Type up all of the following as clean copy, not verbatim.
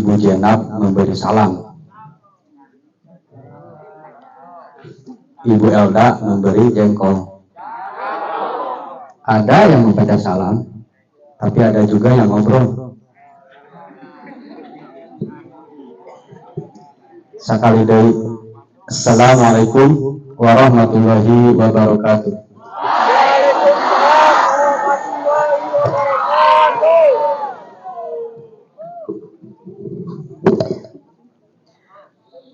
Ibu Jenab memberi salam, Ibu Elda memberi jengkol. Ada yang membaca salam, tapi ada juga yang ngobrol. Sekali dari Assalamualaikum warahmatullahi wabarakatuh.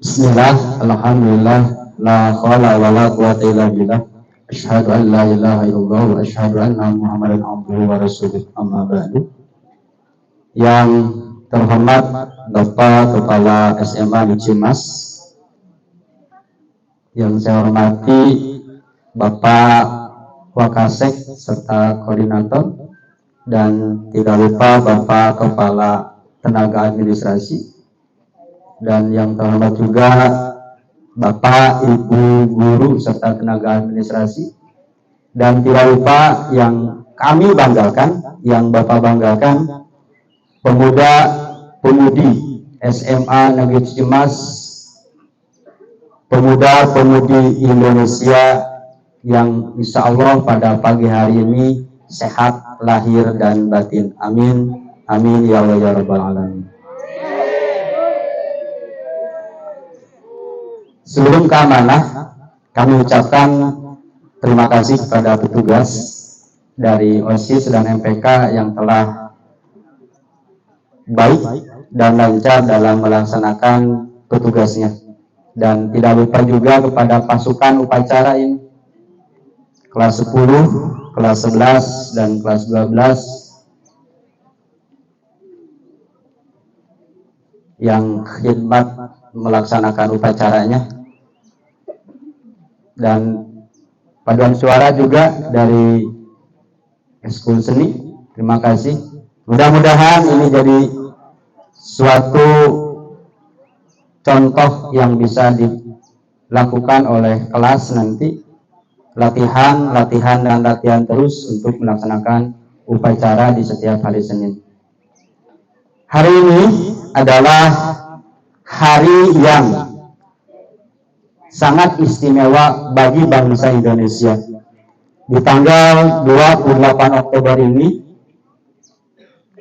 Bismillah, alhamdulillah, la khala wa la quwata illa billah. Asyhadu an la ilaha illallah wa asyhadu anna Muhammadan abduhu wa rasuluh. Amma ba'du. Yang terhormat Bapak Kepala SMA di Cimas, yang saya hormati Bapak Wakasek serta koordinator, dan tidak lupa Bapak Kepala Tenaga Administrasi, dan yang terhormat juga Bapak, Ibu Guru serta tenaga administrasi, dan tidak lupa yang kami banggakan, yang Bapak banggakan, pemuda-pemudi SMA Negeri Cimas, pemuda-pemudi Indonesia yang insya Allah pada pagi hari ini sehat lahir dan batin. Amin, amin ya Allah ya Rabbal Alamin. Sebelum ke amanah, kami ucapkan terima kasih kepada petugas dari OSIS dan MPK yang telah baik dan lancar dalam melaksanakan petugasnya. Dan tidak lupa juga kepada pasukan upacara ini, kelas 10, kelas 11, dan kelas 12 yang khidmat melaksanakan upacaranya, dan paduan suara juga dari Eskul Seni. Terima kasih. Mudah-mudahan ini jadi suatu contoh yang bisa dilakukan oleh kelas nanti, latihan terus untuk melaksanakan upacara di setiap hari Senin. Hari ini adalah hari yang sangat istimewa bagi bangsa Indonesia. Di tanggal 28 Oktober ini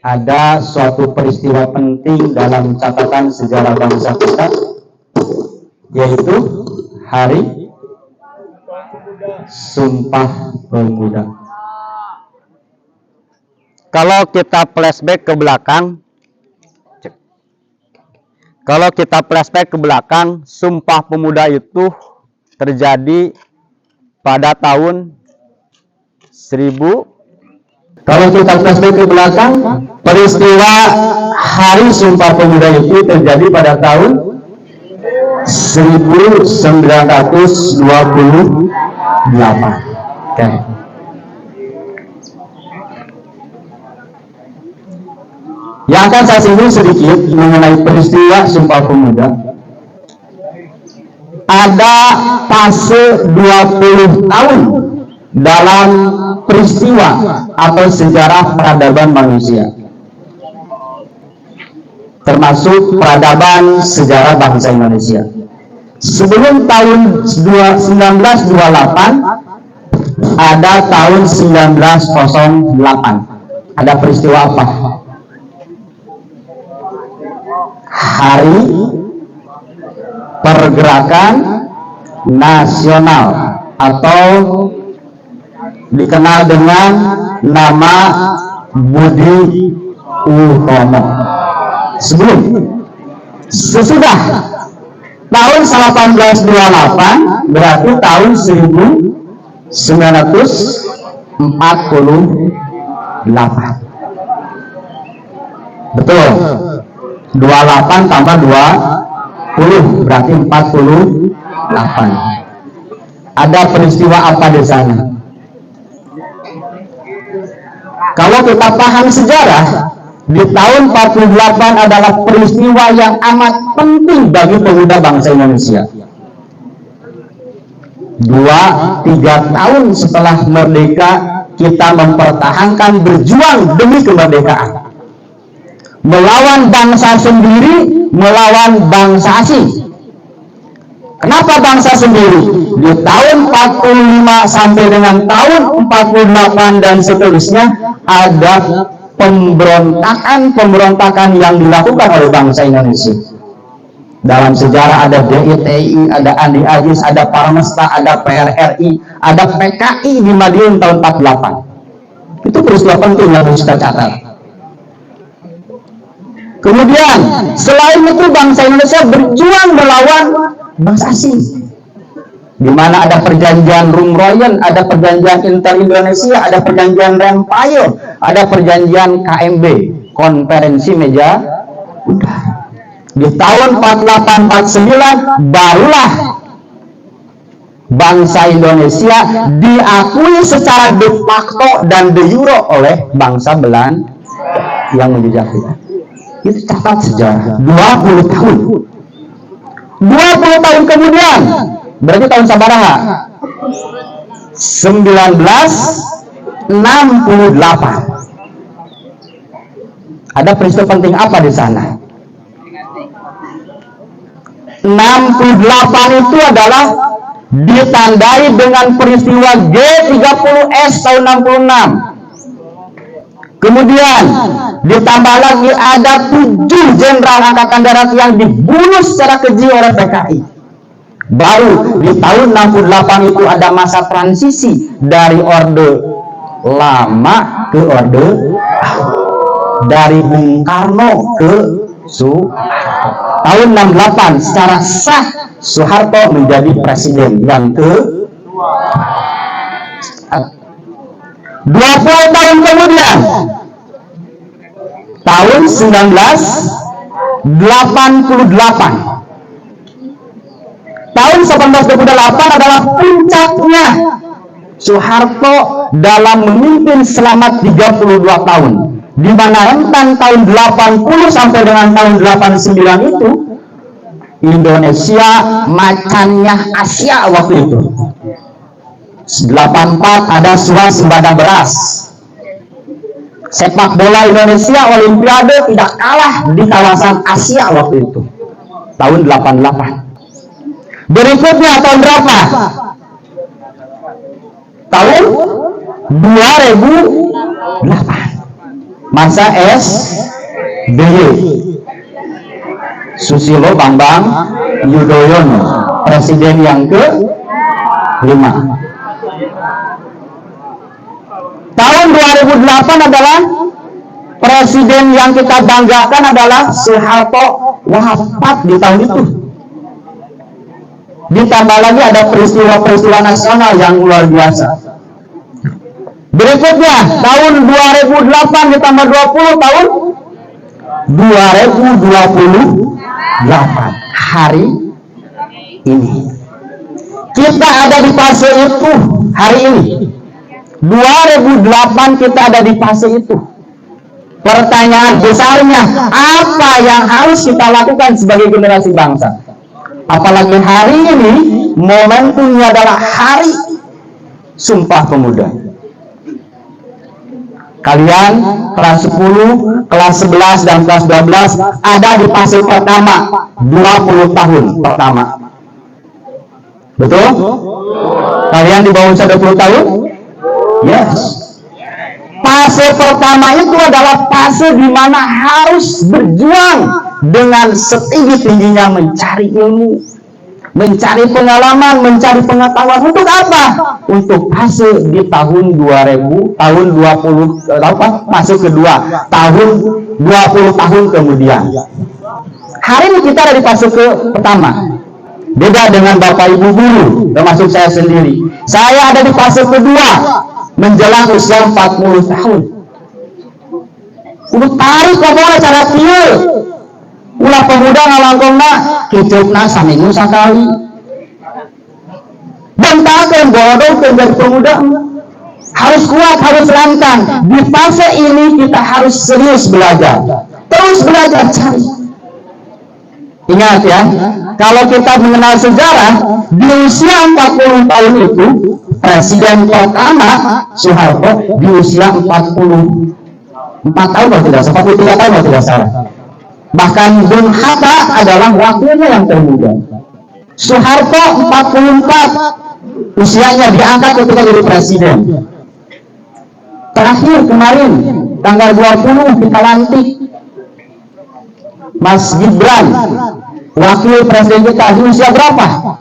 ada suatu peristiwa penting dalam catatan sejarah bangsa kita, yaitu Hari Sumpah Pemuda. Kalau kita flashback ke belakang, Sumpah Pemuda itu terjadi pada tahun 1000. Kalau kita flashback ke belakang, peristiwa Hari Sumpah Pemuda itu terjadi pada tahun 1928. Okay. Yang akan saya singgung sedikit mengenai peristiwa Sumpah Pemuda. Ada fase 20 tahun dalam peristiwa atau sejarah peradaban manusia, termasuk peradaban sejarah bangsa Indonesia. Sebelum tahun 1928 ada tahun 1908. Ada peristiwa apa? Hari Pergerakan Nasional atau dikenal dengan nama Budi Utomo. Sesudah tahun 1828 berarti tahun 1948. Betul. 28 tambah 20 berarti 48. Ada peristiwa apa di sana? Kalau kita paham sejarah, di tahun 48 adalah peristiwa yang amat penting bagi pemuda bangsa Indonesia. 2-3 tahun setelah merdeka, kita mempertahankan berjuang demi kemerdekaan. melawan bangsa sendiri, melawan bangsa asing. Kenapa bangsa sendiri? Di tahun 45 sampai dengan tahun 48 dan seterusnya ada pemberontakan yang dilakukan oleh bangsa Indonesia. Dalam sejarah ada DITI, ada Andi Agis, ada Parmesta, ada PRRI, ada PKI di Madiun tahun 48. Itu peristiwa penting yang harus kita catat. Kemudian selain itu bangsa Indonesia berjuang melawan bangsa asing, di mana ada perjanjian Rumroyen, ada perjanjian Inter-Indonesia, ada perjanjian Rempayel, ada perjanjian KMB, konferensi meja udara. Di tahun 48-49 barulah bangsa Indonesia diakui secara de facto dan de jure oleh bangsa Belanda yang menjajah. Itu catat sejarah 20 tahun. 20 tahun kemudian, berarti tahun sabaraha? 1968. Ada peristiwa penting apa di sana? 68 itu adalah ditandai dengan peristiwa G30S tahun 66. Kemudian ditambah lagi ada 7 jenderal angkatan darat yang dibunuh secara keji oleh PKI. Baru di tahun 68 itu ada masa transisi dari Orde Lama ke Orde dari Bung Karno ke Soeharto. Tahun 68 secara sah Soeharto menjadi presiden yang kedua. 20 tahun kemudian, tahun 1988. Tahun 1988 adalah puncaknya Soeharto dalam memimpin selama 32 tahun. Di mana rentang tahun 80 sampai dengan tahun 89 itu Indonesia macannya Asia waktu itu. 84 ada swasembada beras. Sepak bola Indonesia Olimpiade tidak kalah di kawasan Asia waktu itu. Tahun 88. Berikutnya tahun berapa? Tahun 2008. Masa SBY. Susilo Bambang Yudhoyono, presiden yang ke-5. Tahun 2008 adalah presiden yang kita banggakan adalah Soeharto wafat di tahun itu. Ditambah lagi ada peristiwa-peristiwa nasional yang luar biasa. Berikutnya tahun 2008 ditambah 20 tahun 2028 hari ini. Kita ada di fase itu hari ini. 2008 kita ada di fase itu. Pertanyaan besarnya, apa yang harus kita lakukan sebagai generasi bangsa? Apalagi hari ini momentumnya adalah hari Sumpah Pemuda. Kalian kelas 10, kelas 11 dan kelas 12 ada di fase pertama 20 tahun pertama. Betul? Kalian di bawah usia 20 tahun? Yes. Fase pertama itu adalah fase di mana harus berjuang dengan setinggi-tingginya mencari ilmu, mencari pengalaman, mencari pengetahuan. Untuk apa? Untuk fase di tahun 2000, tahun 20 fase kedua, tahun 20 tahun kemudian. Hari ini kita ada di fase pertama. Beda dengan Bapak Ibu guru, termasuk saya sendiri. Saya ada di fase kedua, menjelang usia 40 tahun. Udah tarik komora cara kieu. Ulah pemuda ngalangkongna kicupna saminggu sakali. Bentakeun bodoh menjadi pemuda. Harus kuat, harus lantang. Di fase ini kita harus serius belajar. Terus belajar cari. Ingat ya, kalau kita mengenal sejarah, di usia 40 tahun itu, Presiden pertama Soeharto di usia 40 4 tahun kalau tidak salah, 43 tahun kalau tidak salah. Bahkan Bung Hatta adalah wakilnya yang termuda. Soeharto 44 usianya diangkat ketika jadi presiden. Terakhir kemarin tanggal 20 kita lantik Mas Gibran, wakil presiden kita, di usia berapa?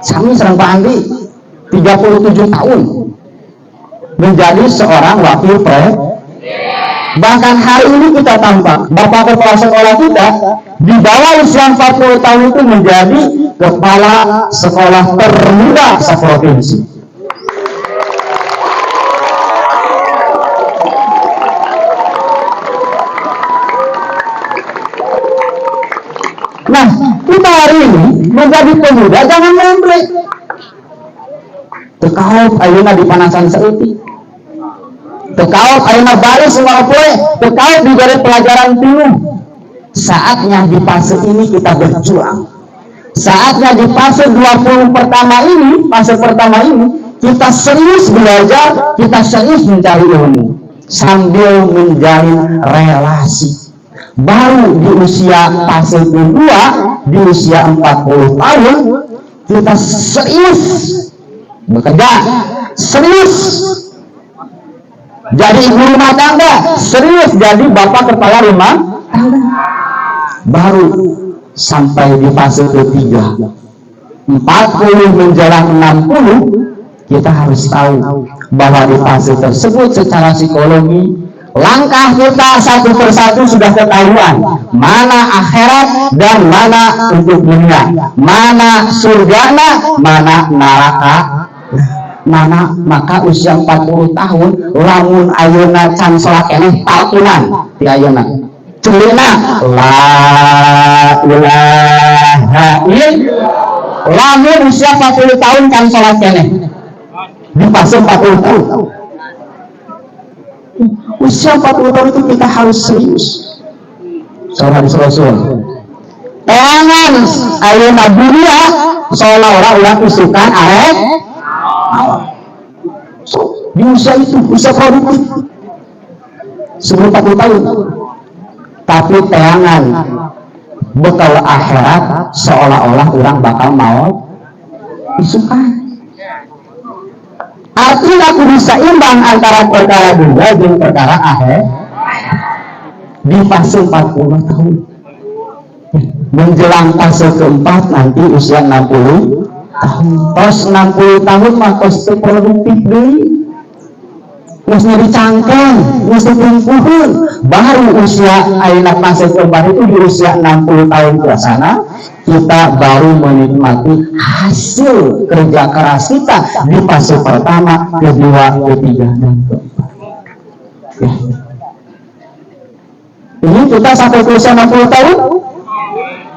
Kami serang Pak Andi 37 tahun menjadi seorang wakil presiden. Bahkan hari ini kita tampak Bapak Kepala Sekolah kita di bawah usia 40 tahun itu menjadi Kepala Sekolah termuda seprovinsi. Nah, kita hari ini menjadi pemuda jangan memblek. Tekaup ayeuna dipanasan seutik. Tekaup ayeuna balik semua poe, tekaup diberi pelajaran penuh. Saatnya di fase ini kita berjuang. Saatnya di fase 20 pertama ini, fase pertama ini kita serius belajar, kita serius mencari ilmu sambil menjalin relasi. Baru di usia fase kedua, di usia 40 tahun kita serius bekerja, serius jadi ibu rumah tangga, serius jadi bapak kepala rumah tangga. Baru sampai di fase ketiga 40 menjelang 60, kita harus tahu bahwa di fase tersebut secara psikologi langkah kita satu persatu sudah ketahuan, mana akhirat dan mana untuk dunia, mana surgana, mana neraka. Mana maka usia 40 tahun lamun ayeuna can salat keneh tahunan ti ayeuna celina la ilaha illallah. Lamun usia 40 tahun can salat keneh di fase 40 tahun. Usia 40 tahun itu kita harus serius. Saudara Rasul. Jangan ayeuna dunia seolah-olah ulah isukan arek. Di usia itu, usia produktif sebelum 40 tahun. Tapi jangan bekal akhirat seolah-olah orang bakal mau isukan. Artinya aku bisa imbang antara perkara dunia dan perkara akhir di fase 40 tahun. Menjelang fase keempat nanti usia 60 tahun. Tos 60 tahun mah kos produktif deui. Mesti dicangkeng, mesti dipuhun. Baru usia ayeuna fase keempat itu di usia 60 tahun ke sana kita baru menikmati hasil kerja keras kita di fase pertama, kedua, ketiga, dan keempat. Ya. Ini kita sampai ke usia 60 tahun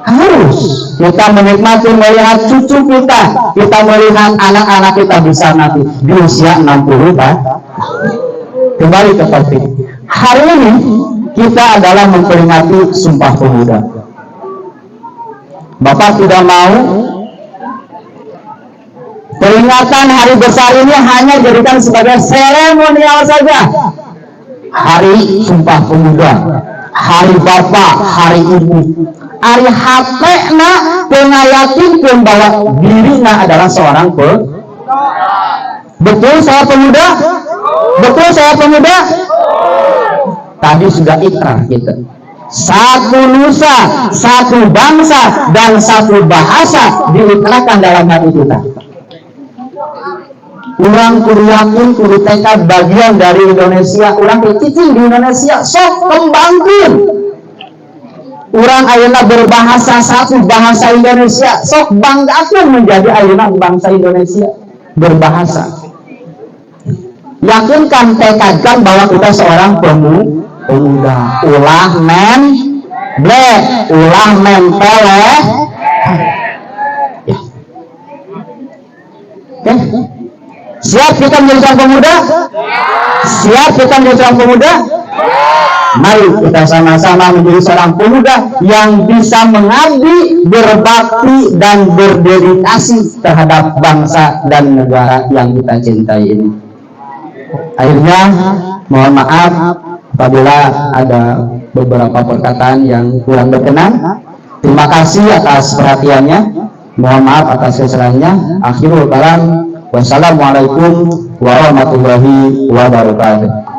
harus kita menikmati melihat cucu kita melihat anak-anak kita bisa nanti di usia 60 tahun. Kembali ke topik. Hari ini kita adalah memperingati Sumpah Pemuda. Bapak tidak mau peringatan hari besar ini hanya dijadikan sebagai seremonial saja. Hari Sumpah Pemuda, hari Bapak, hari Ibu, hari hatena pengayakin bahwa dirinya adalah seorang betul saya pemuda? Betul saya pemuda? Tadi sudah ikrar kita. Satu nusa, satu bangsa, dan satu bahasa diikrarkan dalam hati kita. Orang kudu yakin, kudu tekad bagian dari Indonesia. Orang cicing di Indonesia, sok kembangkan. Orang ayeuna berbahasa satu bahasa Indonesia, sok banggakan menjadi ayeuna bangsa Indonesia berbahasa. Yakinkan, tekadkan bahwa kita seorang pemuda. Ulah men blek, ulah mentoleh. Ya. Okay. Siap kita menjadi seorang pemuda? Siap kita menjadi seorang pemuda? Mari kita sama-sama menjadi seorang pemuda yang bisa mengabdi, berbakti, dan berdedikasi terhadap bangsa dan negara yang kita cintai ini. Akhirnya, mohon maaf Apabila ada beberapa perkataan yang kurang berkenan, terima kasih atas perhatiannya. Mohon maaf atas kesalahannya. Akhirul kalam. Wassalamualaikum warahmatullahi wabarakatuh.